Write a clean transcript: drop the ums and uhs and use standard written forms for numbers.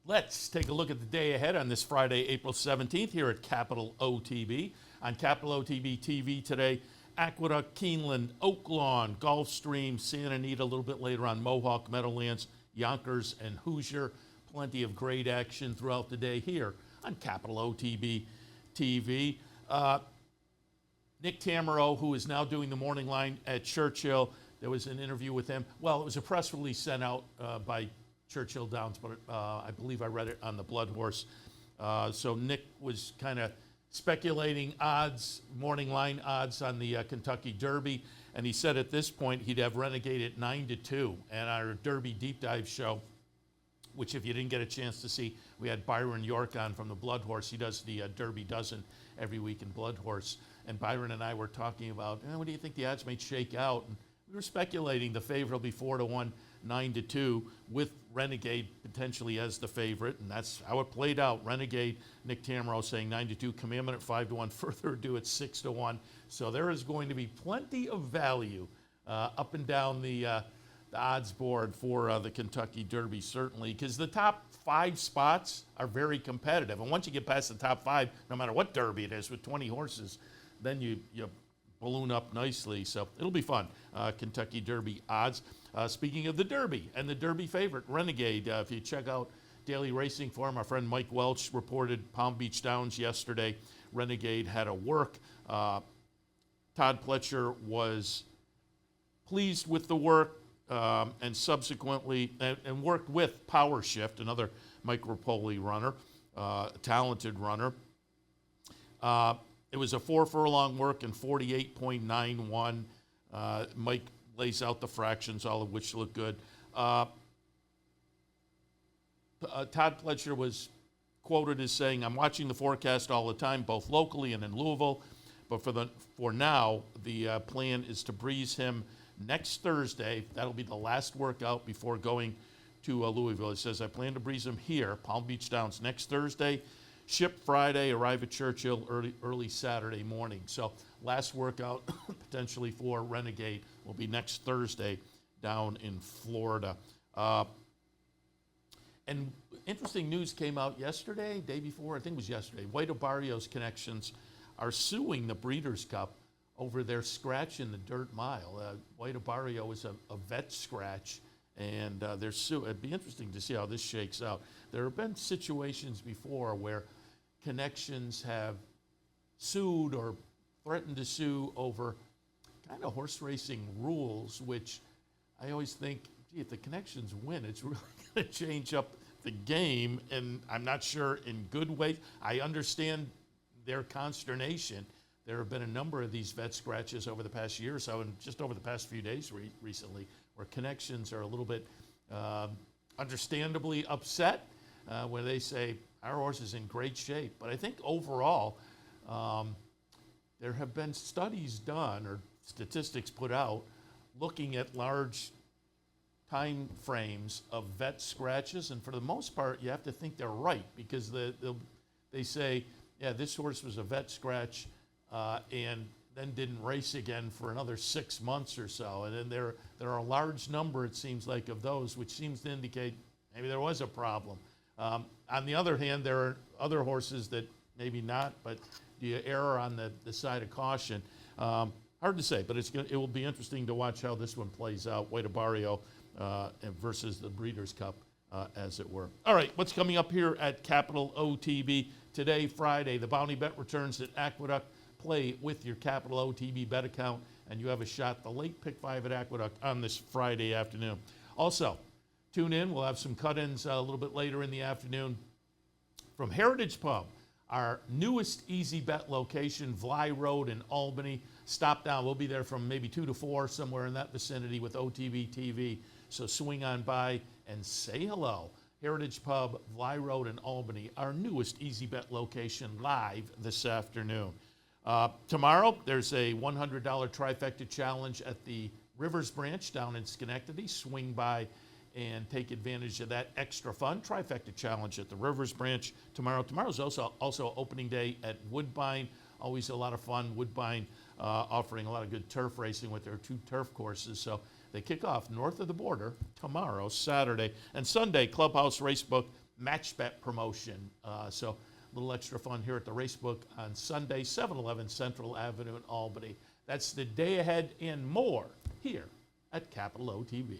Let's take a look at the day ahead on this Friday, April 17th here at Capital OTB. On Capital OTB TV today, Aqueduct, Keeneland, Oaklawn, Gulfstream, Santa Anita, a little bit later on Mohawk, Meadowlands, Yonkers, and Hoosier. Plenty of great action throughout the day here on Capital OTB TV. Nick Merrow, who is now doing the morning line at Churchill, there was an interview with him. Well, it was a press release sent out by Churchill Downs, but I believe I read it on the Blood Horse. So Nick was kind of speculating odds, morning line odds on the Kentucky Derby, and he said at this point he'd have Renegade at 9-2. And our Derby Deep Dive show, which if you didn't get a chance to see, we had Byron York on from the Blood Horse. He does the Derby Dozen every week in Blood Horse. And Byron and I were talking about, what do you think the odds may shake out? And we were speculating the favorite will be 4-1, 9-2, with Renegade potentially as the favorite, and that's how it played out. Renegade, Nick Merrow saying 9-2, Commandment at 5-1, Further Ado at 6-1. So there is going to be plenty of value up and down the odds board for the Kentucky Derby, certainly, because the top 5 spots are very competitive. And once you get past the top 5, no matter what Derby it is with 20 horses, then you balloon up nicely. So it'll be fun. Kentucky Derby odds. Speaking of the Derby and the Derby favorite, Renegade, if you check out Daily Racing Form, our friend Mike Welch reported Palm Beach Downs yesterday. Renegade had a work. Todd Pletcher was pleased with the work and subsequently and worked with Power Shift, another Mike Rapoli runner, a talented runner. It was a 4-furlong work in 48.91. Mike lays out the fractions, all of which look good. Todd Pletcher was quoted as saying, "I'm watching the forecast all the time, both locally and in Louisville, but for now, the plan is to breeze him next Thursday. That'll be the last workout before going to Louisville." He says, "I plan to breeze him here, Palm Beach Downs, next Thursday. Ship Friday, arrive at Churchill early Saturday morning." So last workout potentially for Renegade will be next Thursday down in Florida. And interesting news came out yesterday, day before, I think it was yesterday. White Barrios Connections are suing the Breeders' Cup over their scratch in the dirt mile. White Barrio is a vet scratch, and they're suing. It'd be interesting to see how this shakes out. There have been situations before where Connections have sued or threatened to sue over kind of horse racing rules, which I always think, gee, if the Connections win, it's really going to change up the game, and I'm not sure in good ways. I understand their consternation. There have been a number of these vet scratches over the past year or so, and just over the past few days recently, where Connections are a little bit understandably upset when they say, our horse is in great shape. But I think overall, there have been studies done or statistics put out looking at large time frames of vet scratches, and for the most part, you have to think they're right, because they say, yeah, this horse was a vet scratch and then didn't race again for another 6 months or so. And then there are a large number, it seems like, of those, which seems to indicate maybe there was a problem. On the other hand, there are other horses that maybe not, but do you err on the side of caution? Hard to say, but it will be interesting to watch how this one plays out, White Barrio versus the Breeders' Cup, as it were. All right, what's coming up here at Capital OTB today, Friday? The Bounty Bet returns at Aqueduct. Play with your Capital OTB bet account, and you have a shot the late pick 5 at Aqueduct on this Friday afternoon. Also, tune in. We'll have some cut-ins a little bit later in the afternoon from Heritage Pub, our newest easy bet location, Vly Road in Albany. Stop down. We'll be there from maybe 2 to 4, somewhere in that vicinity with OTB TV. So swing on by and say hello. Heritage Pub, Vly Road in Albany, our newest easy bet location, live this afternoon. Tomorrow, there's a $100 trifecta challenge at the Rivers Branch down in Schenectady. Swing by and take advantage of that extra fun trifecta challenge at the Rivers Branch tomorrow. Tomorrow's also opening day at Woodbine. Always a lot of fun. Woodbine offering a lot of good turf racing with their 2 turf courses. So they kick off north of the border tomorrow, Saturday. And Sunday, Clubhouse Racebook match bet promotion. So a little extra fun here at the Racebook on Sunday, 711 Central Avenue in Albany. That's the day ahead and more here at Capital OTB.